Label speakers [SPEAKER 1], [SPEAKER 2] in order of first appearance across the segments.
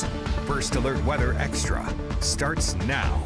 [SPEAKER 1] news. First Alert Weather Extra starts now.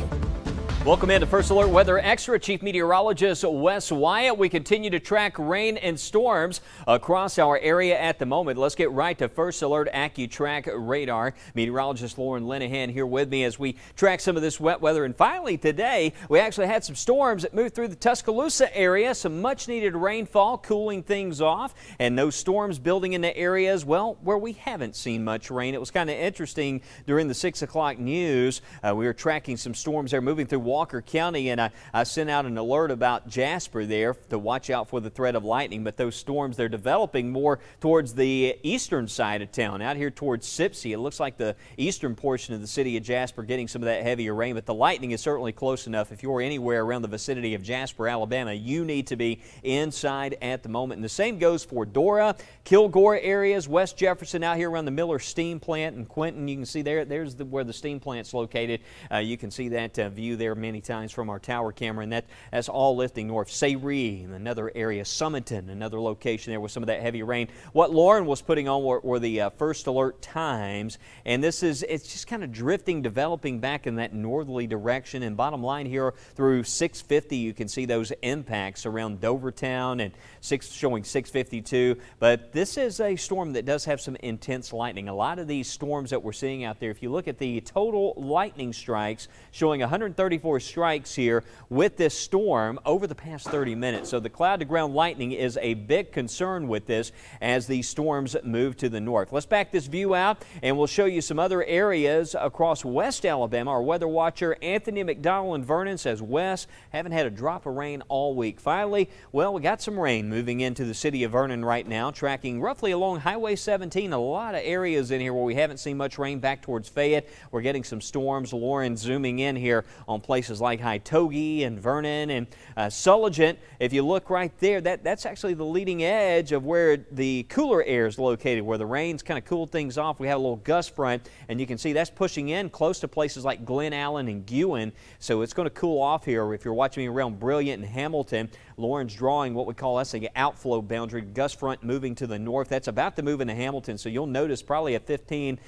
[SPEAKER 2] Welcome into First Alert Weather Extra. Chief Meteorologist Wes Wyatt. We continue to track rain and storms across our area at the moment. Let's get right to First Alert AccuTrack radar. Meteorologist Lauren Linehan here with me as we track some of this wet weather. And finally today, we actually had some storms that moved through the Tuscaloosa area. Some much needed rainfall cooling things off, and those storms building into areas, well, where we haven't seen much rain. It was kind of interesting during the 6 o'clock news. We were tracking some storms there moving through Walker County, and I sent out an alert about Jasper there to watch out for the threat of lightning. But those storms, they're developing more towards the eastern side of town, out here towards Sipsey. It looks like the eastern portion of the city of Jasper getting some of that heavier rain, but the lightning is certainly close enough. If you're anywhere around the vicinity of Jasper, Alabama, you need to be inside at the moment. And the same goes for Dora, Kilgore areas, West Jefferson, out here around the Miller Steam Plant, and Quentin. You can see there's where the steam plant's located. You can see that view there many times from our tower camera, and that's all lifting north. Sayre, another area, Summerton, another location there with some of that heavy rain. What Lauren was putting on were the first alert times, and it's just kind of drifting, developing back in that northerly direction. And bottom line here through 650, you can see those impacts around Dovertown, and showing 652. But this is a storm that does have some intense lightning. A lot of these storms that we're seeing out there, if you look at the total lightning strikes, showing 134 strikes here with this storm over the past 30 minutes. So the cloud to ground lightning is a big concern with this as these storms move to the north. Let's back this view out and we'll show you some other areas across West Alabama. Our weather watcher Anthony McDonald in Vernon says, Wes, haven't had a drop of rain all week. Finally, well, we got some rain moving into the city of Vernon right now, tracking roughly along Highway 17. A lot of areas in here where we haven't seen much rain back towards Fayette. We're getting some storms. Lauren zooming in here on places like Hytoge and Vernon and Sulligent. If you look right there, that's actually the leading edge of where the cooler air is located, where the rain's kind of cooled things off. We have a little gust front, and you can see that's pushing in close to places like Glen Allen and Guin. So it's going to cool off here. If you're watching me around Brilliant and Hamilton, Lauren's drawing what we call an outflow boundary, gust front moving to the north. That's about to move into Hamilton, so you'll notice probably a 15,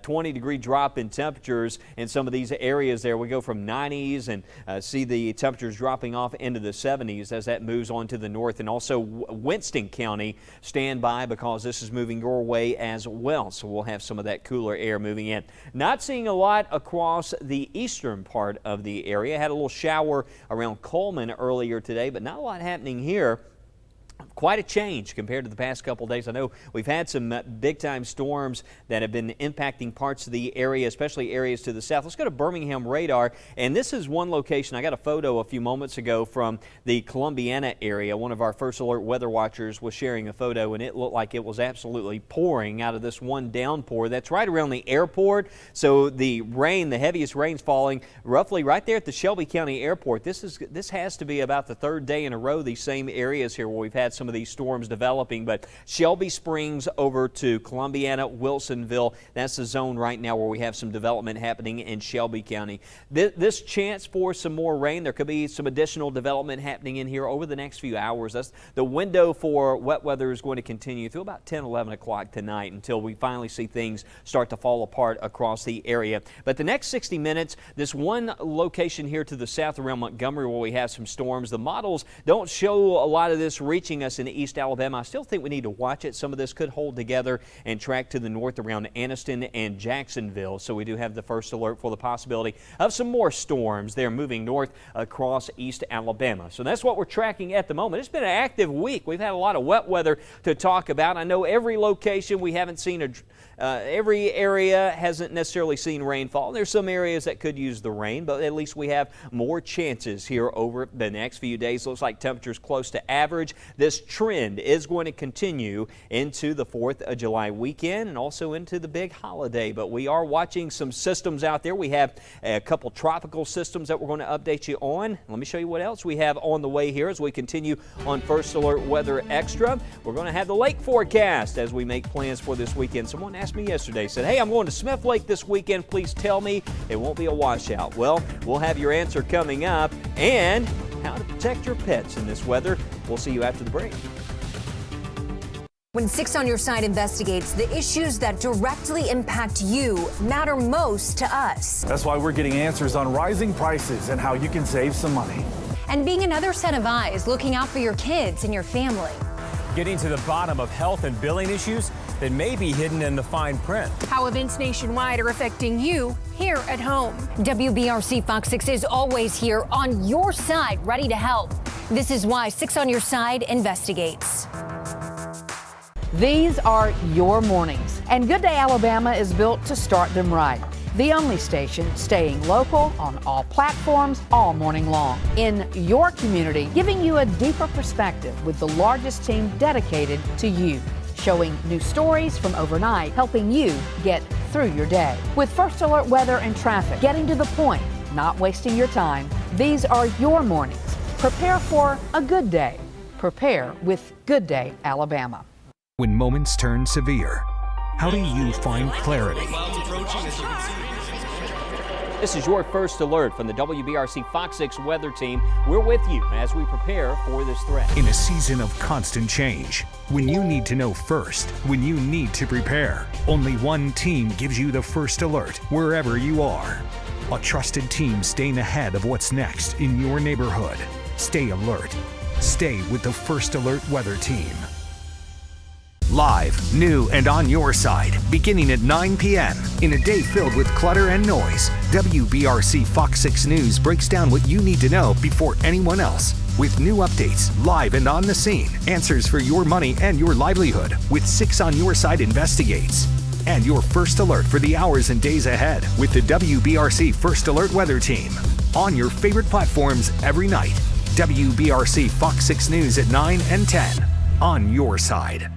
[SPEAKER 2] 20 degree drop in temperatures in some of these areas there. We go from 90s and see the temperatures dropping off into the 70s as that moves on to the north. And also Winston County, stand by because this is moving your way as well. So we'll have some of that cooler air moving in. Not seeing a lot across the eastern part of the area. Had a little shower around Coleman earlier today, but not a lot happening here. Quite a change compared to the past couple days. I know we've had some big-time storms that have been impacting parts of the area, especially areas to the south. Let's go to Birmingham radar, and this is one location. I got a photo a few moments ago from the Columbiana area. One of our First Alert weather watchers was sharing a photo, and it looked like it was absolutely pouring out of this one downpour. That's right around the airport. So the rain, the heaviest rain's falling roughly right there at the Shelby County Airport. This has to be about the third day in a row, these same areas here where we've had some of these storms developing. But Shelby Springs over to Columbiana, Wilsonville, that's the zone right now where we have some development happening in Shelby County. This chance for some more rain, there could be some additional development happening in here over the next few hours. That's the window for wet weather is going to continue through about 10, 11 o'clock tonight until we finally see things start to fall apart across the area. But the next 60 minutes, this one location here to the south around Montgomery where we have some storms, the models don't show a lot of this reaching us in East Alabama. I still think we need to watch it. Some of this could hold together and track to the north around Anniston and Jacksonville. So we do have the first alert for the possibility of some more storms there moving north across East Alabama. So that's what we're tracking at the moment. It's been an active week. We've had a lot of wet weather to talk about. I know every location we haven't seen every area hasn't necessarily seen rainfall. There's some areas that could use the rain, but at least we have more chances here over the next few days. Looks like temperatures close to average. This trend is going to continue into the 4th of July weekend and also into the big holiday. But we are watching some systems out there. We have a couple tropical systems that we're going to update you on. Let me show you what else we have on the way here as we continue on First Alert Weather Extra. We're going to have the lake forecast as we make plans for this weekend. Someone asked me yesterday, said, hey, I'm going to Smith Lake this weekend. Please tell me it won't be a washout. Well, we'll have your answer coming up, and how to protect your pets in this weather. We'll see you after the break.
[SPEAKER 3] When 6 on Your Side investigates, the issues that directly impact you matter most to us.
[SPEAKER 4] That's why we're getting answers on rising prices and how you can save some money.
[SPEAKER 3] And being another set of eyes looking out for your kids and your family.
[SPEAKER 5] Getting to the bottom of health and billing issues that may be hidden in the fine print.
[SPEAKER 6] How events nationwide are affecting you here at home.
[SPEAKER 3] WBRC Fox 6 is always here on your side, ready to help. This is why 6 on Your Side investigates.
[SPEAKER 7] These are your mornings, and Good Day Alabama is built to start them right. The only station staying local on all platforms all morning long. In your community, giving you a deeper perspective with the largest team dedicated to you. Showing new stories from overnight, helping you get through your day. With First Alert weather and traffic, getting to the point, not wasting your time. These are your mornings. Prepare for a good day. Prepare with Good Day Alabama.
[SPEAKER 1] When moments turn severe, how do you find clarity?
[SPEAKER 2] This is your First Alert from the WBRC Fox 6 weather team. We're with you as we prepare for this threat.
[SPEAKER 1] In a season of constant change, when you need to know first, when you need to prepare, only one team gives you the First Alert wherever you are. A trusted team staying ahead of what's next in your neighborhood. Stay alert. Stay with the First Alert weather team. Live, new, and on your side, beginning at 9 p.m. In a day filled with clutter and noise, WBRC Fox 6 News breaks down what you need to know before anyone else. With new updates, live and on the scene, answers for your money and your livelihood, with 6 on Your Side investigates. And your First Alert for the hours and days ahead with the WBRC First Alert weather team. On your favorite platforms every night. WBRC Fox 6 News at 9 and 10. On your side.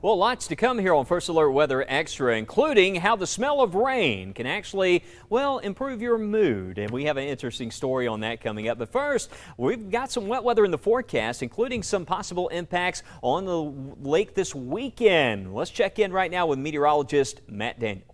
[SPEAKER 2] Well, lots to come here on First Alert Weather Extra, including how the smell of rain can actually, well, improve your mood. And we have an interesting story on that coming up. But first, we've got some wet weather in the forecast, including some possible impacts on the lake this weekend. Let's check in right now with meteorologist Matt Daniel.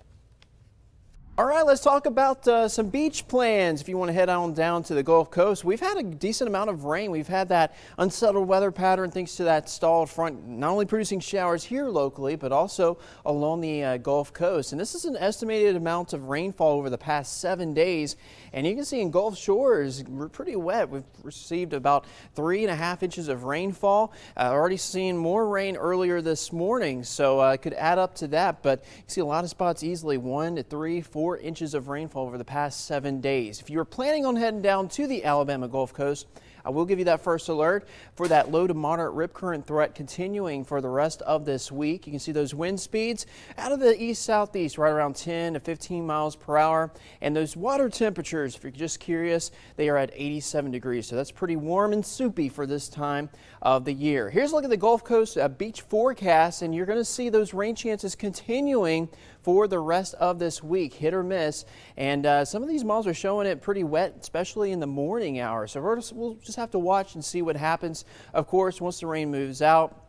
[SPEAKER 8] All right, let's talk about some beach plans. If you want to head on down to the Gulf Coast, we've had a decent amount of rain. We've had that unsettled weather pattern thanks to that stalled front, not only producing showers here locally, but also along the Gulf Coast. And this is an estimated amount of rainfall over the past 7 days. And you can see in Gulf Shores, we're pretty wet. We've received about 3.5 inches of rainfall. Already seeing more rain earlier this morning, so it could add up to that. But you see a lot of spots easily 1 to 3, 4 inches of rainfall over the past 7 days. If you were planning on heading down to the Alabama Gulf Coast, I will give you that first alert for that low to moderate rip current threat continuing for the rest of this week. You can see those wind speeds out of the east-southeast right around 10 to 15 miles per hour. And those water temperatures, if you're just curious, they are at 87 degrees. So that's pretty warm and soupy for this time of the year. Here's a look at the Gulf Coast beach forecast, and you're going to see those rain chances continuing for the rest of this week, hit or miss. And some of these malls are showing it pretty wet, especially in the morning hours. So we'll just have to watch and see what happens. Of course, once the rain moves out,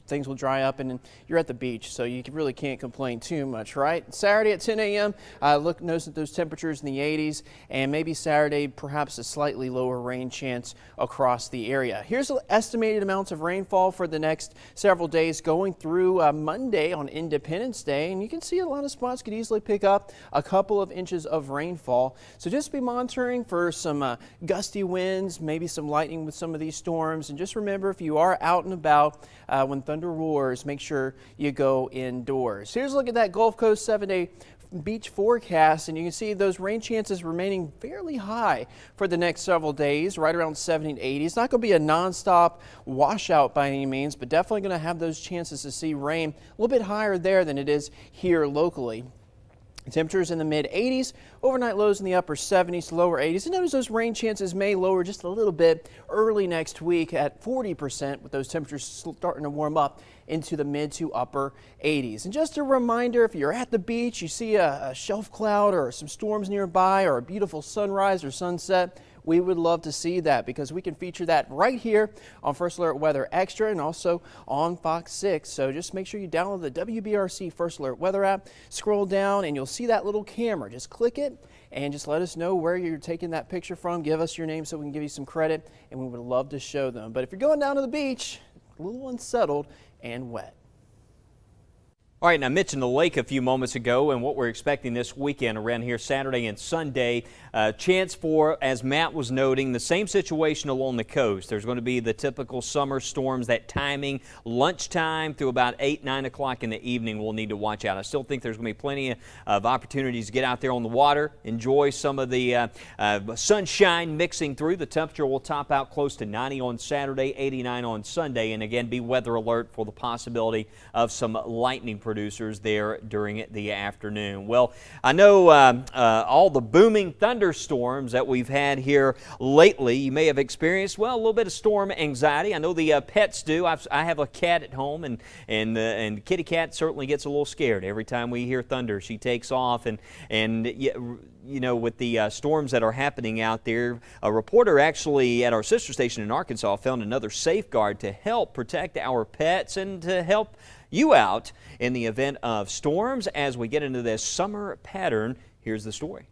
[SPEAKER 8] things will dry up and you're at the beach, so you really can't complain too much, right? Saturday at 10 a.m., notice that those temperatures in the 80s, and maybe Saturday, perhaps a slightly lower rain chance across the area. Here's the estimated amounts of rainfall for the next several days going through Monday on Independence Day, and you can see a lot of spots could easily pick up a couple of inches of rainfall. So just be monitoring for some gusty winds, maybe some lightning with some of these storms, and just remember, if you are out and about, when thunder roars, make sure you go indoors. Here's a look at that Gulf Coast 7-day beach forecast, and you can see those rain chances remaining fairly high for the next several days, right around 70 to 80. It's not going to be a nonstop washout by any means, but definitely going to have those chances to see rain a little bit higher there than it is here locally. Temperatures in the mid-80s, overnight lows in the upper 70s to lower 80s. And notice those rain chances may lower just a little bit early next week at 40%, with those temperatures starting to warm up into the mid to upper 80s. And just a reminder, if you're at the beach, you see a shelf cloud or some storms nearby or a beautiful sunrise or sunset, we would love to see that, because we can feature that right here on First Alert Weather Extra and also on Fox 6. So just make sure you download the WBRC First Alert Weather app, scroll down, and you'll see that little camera. Just click it and just let us know where you're taking that picture from. Give us your name so we can give you some credit, and we would love to show them. But if you're going down to the beach, a little unsettled and wet.
[SPEAKER 2] All right, and I mentioned the lake a few moments ago and what we're expecting this weekend around here Saturday and Sunday. Chance for, as Matt was noting, the same situation along the coast. There's going to be the typical summer storms, that timing, lunchtime through about 8, 9 o'clock in the evening we'll need to watch out. I still think there's going to be plenty of opportunities to get out there on the water, enjoy some of the sunshine mixing through. The temperature will top out close to 90 on Saturday, 89 on Sunday, and again, be weather alert for the possibility of some lightning producers there during the afternoon. Well, I know all the booming thunderstorms that we've had here lately, you may have experienced, well, a little bit of storm anxiety. I know the pets do. I have a cat at home, and kitty cat certainly gets a little scared every time we hear thunder. She takes off, and you know, with the storms that are happening out there, a reporter actually at our sister station in Arkansas found another safeguard to help protect our pets and to help you out in the event of storms as we get into this summer pattern. Here's the story.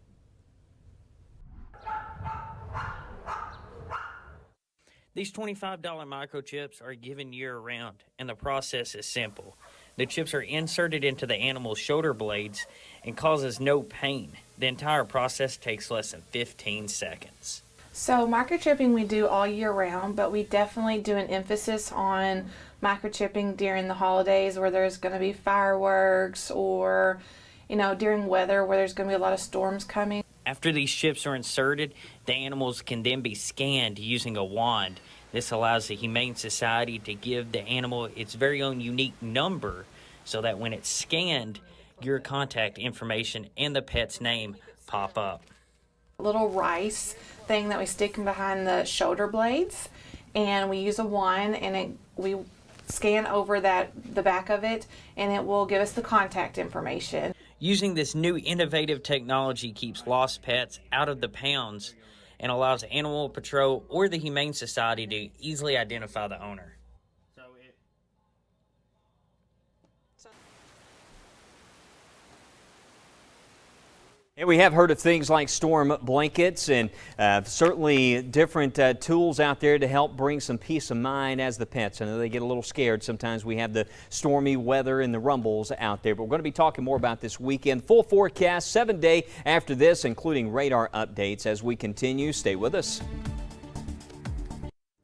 [SPEAKER 9] These $25 microchips are given year-round, and the process is simple. The chips are inserted into the animal's shoulder blades and causes no pain. The entire process takes less than 15 seconds.
[SPEAKER 10] So microchipping we do all year round, but we definitely do an emphasis on microchipping during the holidays where there's going to be fireworks, or, you know, during weather where there's going to be a lot of storms coming.
[SPEAKER 9] After these chips are inserted, the animals can then be scanned using a wand. This allows the Humane Society to give the animal its very own unique number so that when it's scanned, your contact information and the pet's name pop up.
[SPEAKER 10] Little rice thing that we stick in behind the shoulder blades, and we use a wand, and we scan over the back of it, and it will give us the contact information.
[SPEAKER 9] Using this new innovative technology keeps lost pets out of the pounds and allows Animal Patrol or the Humane Society to easily identify the owner.
[SPEAKER 2] And we have heard of things like storm blankets and certainly different tools out there to help bring some peace of mind as the pets. I know they get a little scared. Sometimes we have the stormy weather and the rumbles out there. But we're going to be talking more about this weekend. Full forecast 7 day after this, including radar updates as we continue. Stay with us.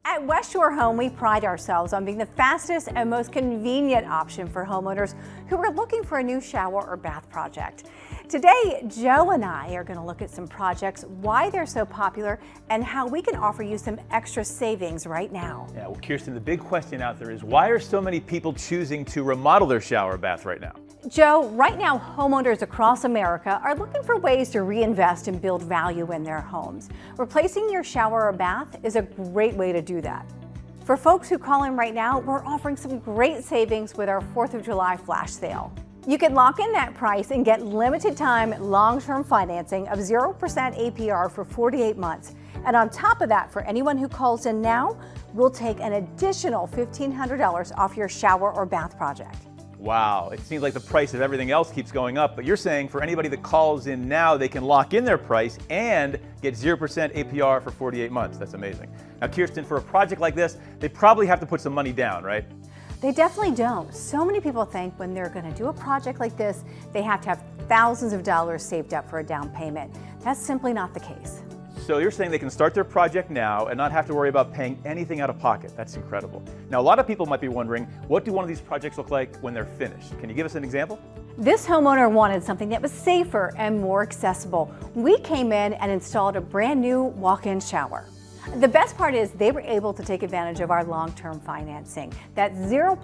[SPEAKER 11] At West Shore Home, we pride ourselves on being the fastest and most convenient option for homeowners who are looking for a new shower or bath project. Today, Joe and I are going to look at some projects, why they're so popular, and how we can offer you some extra savings right now.
[SPEAKER 4] Yeah, well, Kirsten, the big question out there is, why are so many people choosing to remodel their shower or bath right now?
[SPEAKER 11] Joe, right now homeowners across America are looking for ways to reinvest and build value in their homes. Replacing your shower or bath is a great way to do that. For folks who call in right now, we're offering some great savings with our 4th of July flash sale. You can lock in that price and get limited time long-term financing of 0% APR for 48 months. And on top of that, for anyone who calls in now, we'll take an additional $1,500 off your shower or bath project.
[SPEAKER 4] Wow, it seems like the price of everything else keeps going up, but you're saying for anybody that calls in now, they can lock in their price and get 0% APR for 48 months. That's amazing. Now, Kirsten, for a project like this, they probably have to put some money down, right?
[SPEAKER 11] They definitely don't. So many people think when they're going to do a project like this, they have to have thousands of dollars saved up for a down payment. That's simply not the case.
[SPEAKER 4] So you're saying they can start their project now and not have to worry about paying anything out of pocket. That's incredible. Now, a lot of people might be wondering, what do one of these projects look like when they're finished? Can you give us an example?
[SPEAKER 11] This homeowner wanted something that was safer and more accessible. We came in and installed a brand new walk-in shower. The best part is they were able to take advantage of our long-term financing. That's 0%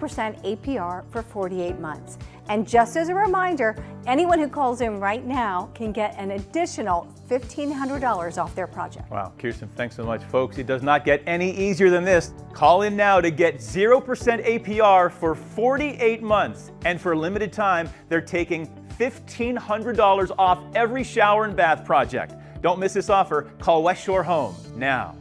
[SPEAKER 11] APR for 48 months. And just as a reminder, anyone who calls in right now can get an additional $1,500 off their project.
[SPEAKER 4] Wow, Kirsten, thanks so much. Folks, it does not get any easier than this. Call in now to get 0% APR for 48 months. And for a limited time, they're taking $1,500 off every shower and bath project. Don't miss this offer. Call West Shore Home now.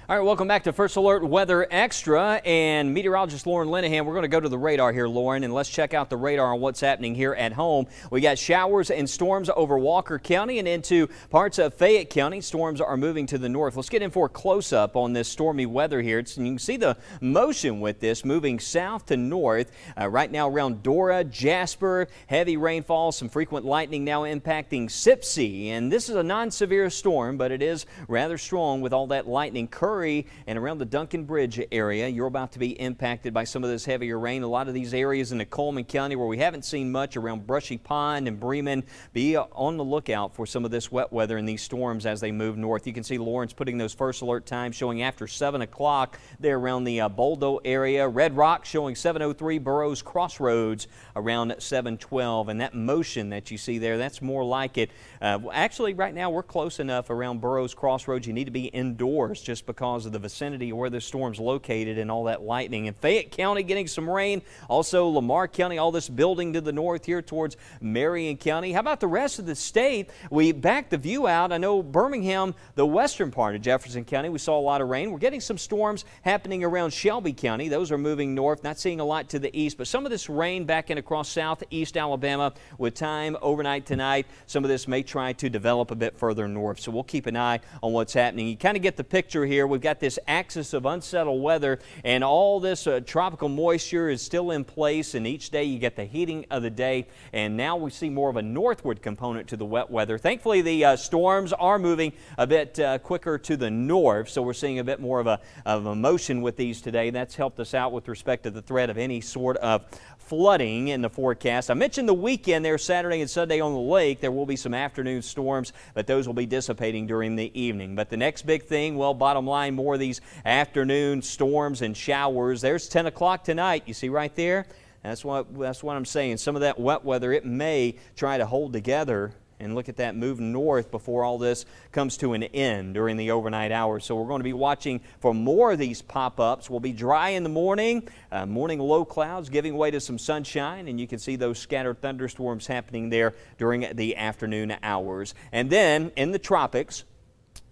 [SPEAKER 2] All right, welcome back to First Alert Weather Extra, and meteorologist Lauren Linehan. We're going to go to the radar here, Lauren, and let's check out the radar on what's happening here at home. We got showers and storms over Walker County and into parts of Fayette County. Storms are moving to the north. Let's get in for a close-up on this stormy weather here. You can see the motion with this moving south to north. Right now around Dora, Jasper, heavy rainfall, some frequent lightning now impacting Sipsey. And this is a non-severe storm, but it is rather strong with all that lightning. And around the Duncan Bridge area, you're about to be impacted by some of this heavier rain. A lot of these areas in the Coleman County where we haven't seen much around Brushy Pond and Bremen, be on the lookout for some of this wet weather and these storms as they move north. You can see Lawrence putting those first alert times showing after 7 o'clock there around the Boldo area. Red Rock showing 7:03, Burroughs Crossroads around 7:12. And that motion that you see there, that's more like it. Actually, right now we're close enough around Burroughs Crossroads. You need to be indoors just because of the vicinity where the storm's located and all that lightning. And Fayette County getting some rain. Also Lamar County, all this building to the north here towards Marion County. How about the rest of the state? We backed the view out. I know Birmingham, the western part of Jefferson County, we saw a lot of rain. We're getting some storms happening around Shelby County. Those are moving north, not seeing a lot to the east, but some of this rain back in across southeast Alabama with time overnight tonight. Some of this may try to develop a bit further north, so we'll keep an eye on what's happening. You kind of get the picture here. We've got this axis of unsettled weather, and all this tropical moisture is still in place, and each day you get the heating of the day, and now we see more of a northward component to the wet weather. Thankfully, the storms are moving a bit quicker to the north, so we're seeing a bit more of a motion with these today. That's helped us out with respect to the threat of any sort of flooding in the forecast. I mentioned the weekend there, Saturday and Sunday on the lake. There will be some afternoon storms, but those will be dissipating during the evening. But the next big thing, well, bottom line, more of these afternoon storms and showers. There's 10 o'clock tonight. You see right there? That's what I'm saying. Some of that wet weather, it may try to hold together. And look at that move north before all this comes to an end during the overnight hours. So we're going to be watching for more of these pop-ups. We'll be dry in the morning, morning low clouds giving way to some sunshine, and you can see those scattered thunderstorms happening there during the afternoon hours. And then in the tropics,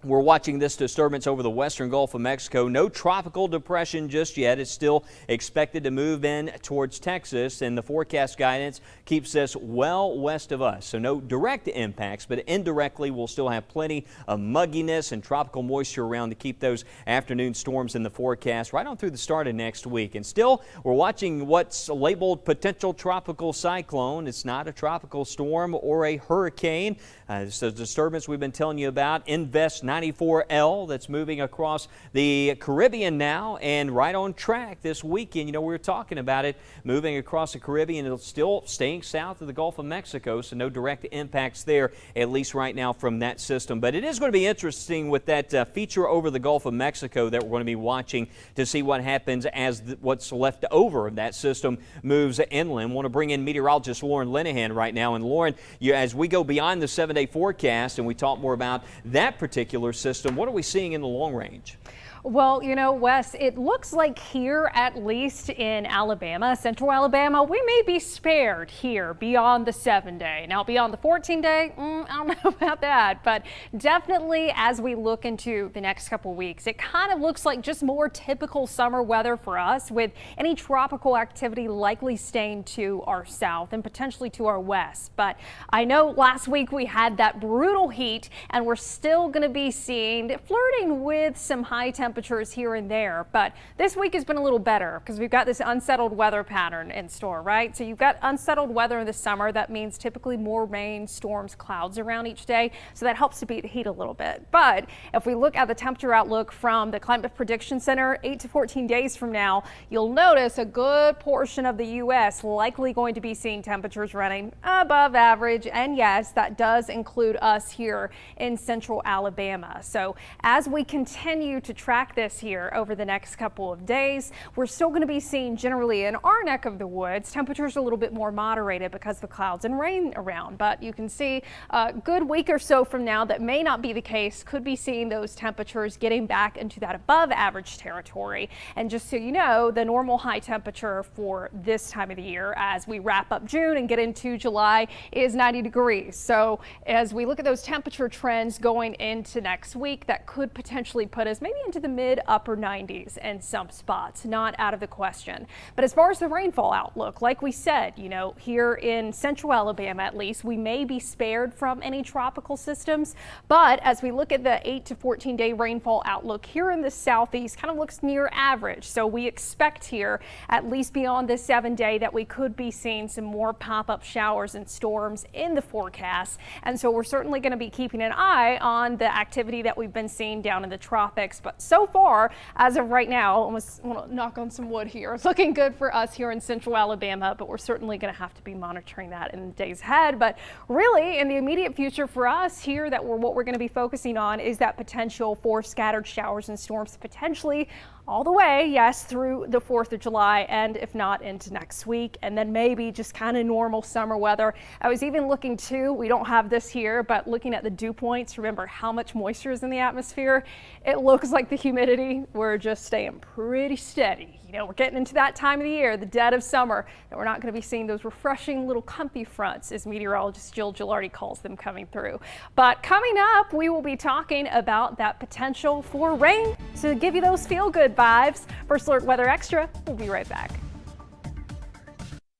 [SPEAKER 2] we're watching this disturbance over the western Gulf of Mexico. No tropical depression just yet. It's still expected to move in towards Texas, and the forecast guidance keeps this well west of us. So no direct impacts, but indirectly we'll still have plenty of mugginess and tropical moisture around to keep those afternoon storms in the forecast right on through the start of next week. And still, we're watching what's labeled potential tropical cyclone. It's not a tropical storm or a hurricane. It's a disturbance we've been telling you about, Invest 94L, that's moving across the Caribbean now and right on track this weekend. You know, we were talking about it moving across the Caribbean. It's still staying south of the Gulf of Mexico, so no direct impacts there, at least right now from that system. But it is going to be interesting with that feature over the Gulf of Mexico that we're going to be watching to see what happens as what's left over of that system moves inland. Want to bring in meteorologist Lauren Linehan right now. And Lauren, as we go beyond the 7-day forecast and we talk more about that particular system, what are we seeing in the long range?
[SPEAKER 12] Well, you know, Wes, it looks like here, at least in Alabama, central Alabama, we may be spared here beyond the 7-day. Now, beyond the 14-day, I don't know about that, but definitely as we look into the next couple weeks, it kind of looks like just more typical summer weather for us, with any tropical activity likely staying to our south and potentially to our west. But I know last week we had that brutal heat, and we're still going to be flirting with some high temperatures here and there, but this week has been a little better because we've got this unsettled weather pattern in store, right? So you've got unsettled weather in the summer. That means typically more rain, storms, clouds around each day, so that helps to beat the heat a little bit. But if we look at the temperature outlook from the Climate Prediction Center, 8 to 14 days from now, you'll notice a good portion of the U.S. likely going to be seeing temperatures running above average, and yes, that does include us here in central Alabama. So as we continue to track this here over the next couple of days, we're still going to be seeing generally in our neck of the woods temperatures a little bit more moderated because of the clouds and rain around. But you can see a good week or so from now that may not be the case. Could be seeing those temperatures getting back into that above average territory. And just so you know, the normal high temperature for this time of the year as we wrap up June and get into July is 90 degrees. So as we look at those temperature trends going into next week, that could potentially put us maybe into the mid upper 90s in some spots, not out of the question. But as far as the rainfall outlook, like we said, you know, here in central Alabama at least, we may be spared from any tropical systems. But as we look at the 8 to 14 day rainfall outlook here in the southeast, kind of looks near average. So we expect here, at least beyond this 7-day, that we could be seeing some more pop-up showers and storms in the forecast. And so we're certainly going to be keeping an eye on the activity that we've been seeing down in the tropics. But so far, as of right now, almost want to knock on some wood here. It's looking good for us here in central Alabama, but we're certainly going to have to be monitoring that in the days ahead. But really, in the immediate future for us here, what we're going to be focusing on is that potential for scattered showers and storms, potentially all the way, yes, through the 4th of July, and if not into next week, and then maybe just kind of normal summer weather. I was even looking too, we don't have this here, but looking at the dew points, remember how much moisture is in the atmosphere. It looks like the humidity, we're just staying pretty steady. You know, we're getting into that time of the year, the dead of summer, and we're not going to be seeing those refreshing little comfy fronts, as meteorologist Jill Gilardi calls them, coming through. But coming up, we will be talking about that potential for rain to give you those feel-good vibes. First Alert Weather Extra, we'll be right back.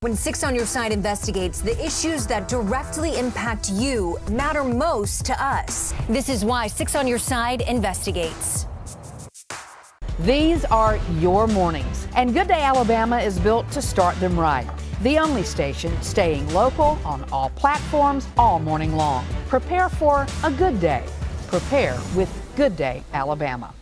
[SPEAKER 3] When 6 on Your Side investigates, the issues that directly impact you matter most to us. This is why 6 on Your Side investigates.
[SPEAKER 7] These are your mornings, and Good Day Alabama is built to start them right. The only station staying local on all platforms all morning long. Prepare for a good day. Prepare with Good Day Alabama.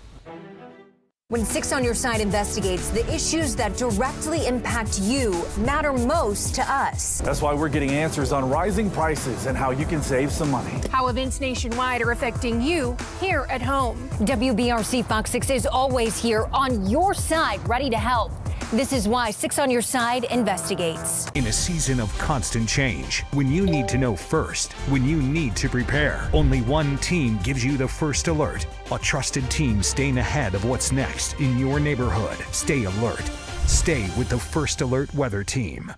[SPEAKER 3] When 6 on Your Side investigates, the issues that directly impact you matter most to us.
[SPEAKER 13] That's why we're getting answers on rising prices and how you can save some money.
[SPEAKER 6] How events nationwide are affecting you here at home.
[SPEAKER 3] WBRC Fox 6 is always here on your side, ready to help. This is why 6 on Your Side investigates.
[SPEAKER 1] In a season of constant change, when you need to know first, when you need to prepare, only one team gives you the first alert. A trusted team staying ahead of what's next in your neighborhood. Stay alert. Stay with the First Alert Weather Team.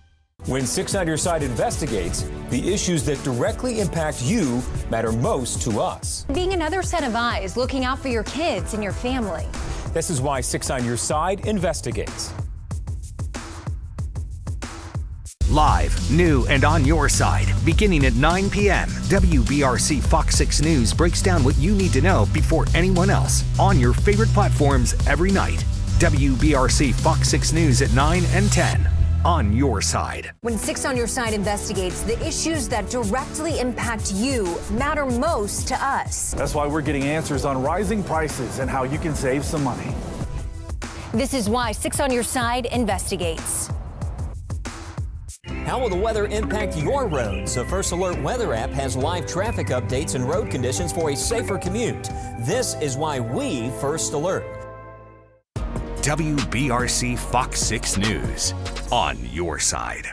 [SPEAKER 5] When 6 on Your Side investigates, the issues that directly impact you matter most to us.
[SPEAKER 3] Being another set of eyes, looking out for your kids and your family.
[SPEAKER 5] This is why 6 on Your Side investigates.
[SPEAKER 1] Live, new, and on your side. Beginning at 9 p.m., WBRC Fox 6 News breaks down what you need to know before anyone else on your favorite platforms every night. WBRC Fox 6 News at 9 and 10. On your side.
[SPEAKER 3] When 6 on Your Side investigates, the issues that directly impact you matter most to us.
[SPEAKER 13] That's why we're getting answers on rising prices and how you can save some money.
[SPEAKER 3] This is why 6 on Your Side investigates.
[SPEAKER 2] How will the weather impact your roads? The First Alert Weather app has live traffic updates and road conditions for a safer commute. This is why we First Alert.
[SPEAKER 1] WBRC Fox 6 News. On your side.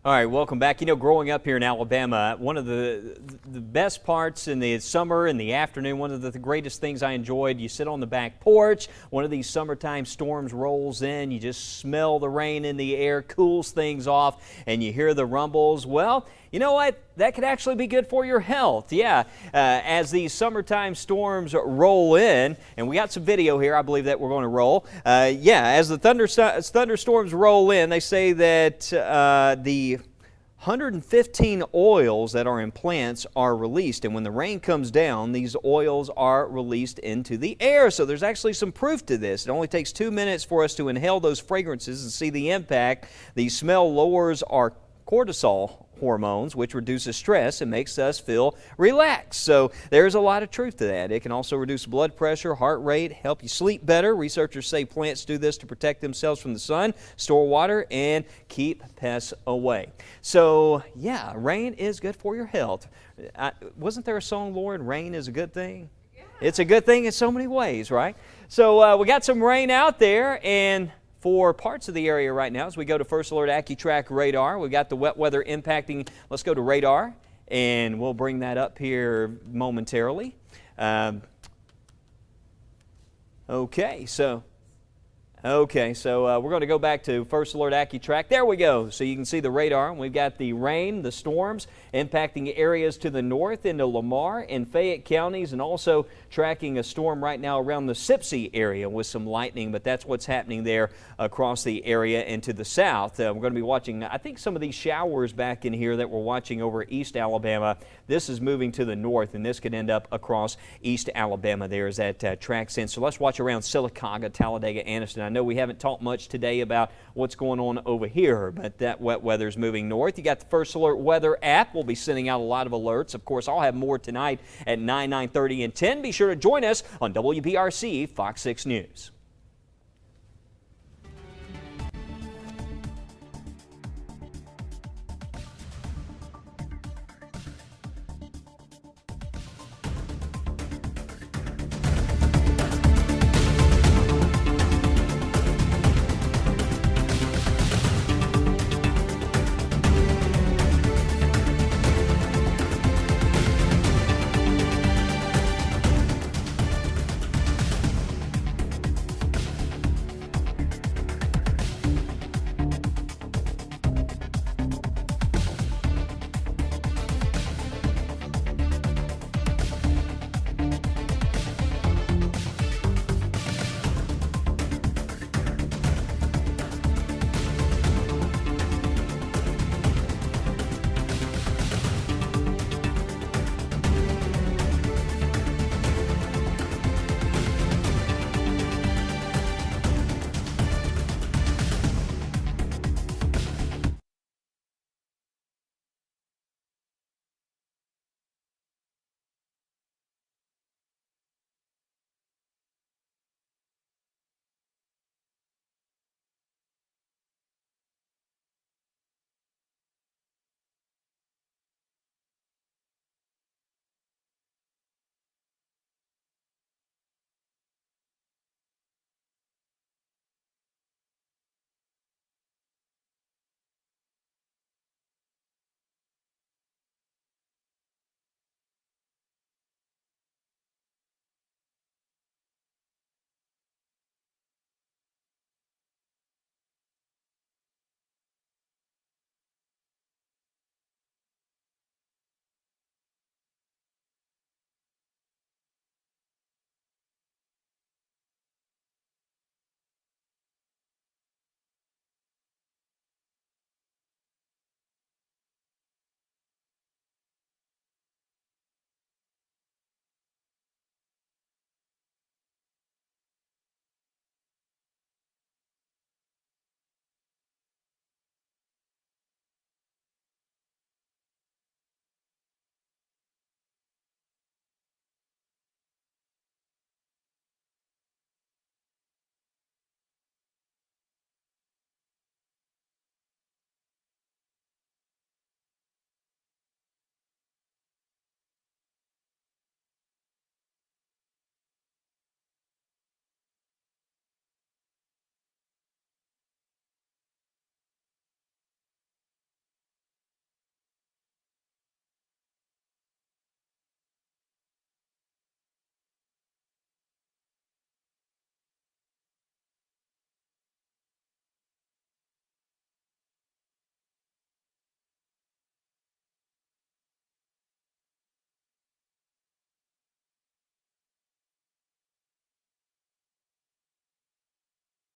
[SPEAKER 2] All right, welcome back. You know, growing up here in Alabama, one of the best parts in the summer, in the afternoon, one of the greatest things I enjoyed, you sit on the back porch, one of these summertime storms rolls in, you just smell the rain in the air, cools things off, and you hear the rumbles. Well, you know what? That could actually be good for your health. Yeah, as these summertime storms roll in, and we got some video here, I believe that we're going to roll. As the thunderstorms roll in, they say that the 115 oils that are in plants are released, and when the rain comes down, these oils are released into the air. So there's actually some proof to this. It only takes 2 minutes for us to inhale those fragrances and see the impact. The smell lowers our cortisol hormones, which reduces stress and makes us feel relaxed. So there's a lot of truth to that. It can also reduce blood pressure, heart rate, help you sleep better. Researchers say plants do this to protect themselves from the sun, store water, and keep pests away. So yeah, rain is good for your health. Wasn't there a song, Lauren, rain is a good thing? Yeah. It's a good thing in so many ways, right? So we got some rain out there, and for parts of the area right now, as we go to First Alert AccuTrack radar, we've got the wet weather impacting. Let's go to radar, and we'll bring that up here momentarily. Okay, so Okay, so we're going to go back to First Alert AccuTrack. There we go. So you can see the radar. We've got the rain, the storms impacting areas to the north into Lamar and Fayette counties, and also tracking a storm right now around the Sipsey area with some lightning, but that's what's happening there across the area and to the south. We're going to be watching, I think, some of these showers back in here that we're watching over East Alabama. This is moving to the north, and this could end up across East Alabama there as that tracks in. So let's watch around Sylacauga, Talladega, Anniston. I know we haven't talked much today about what's going on over here, but that wet weather is moving north. You got the First Alert Weather app. We'll be sending out a lot of alerts. Of course, I'll have more tonight at 9, 9:30, and 10. Be sure to join us on WBRC Fox 6 News.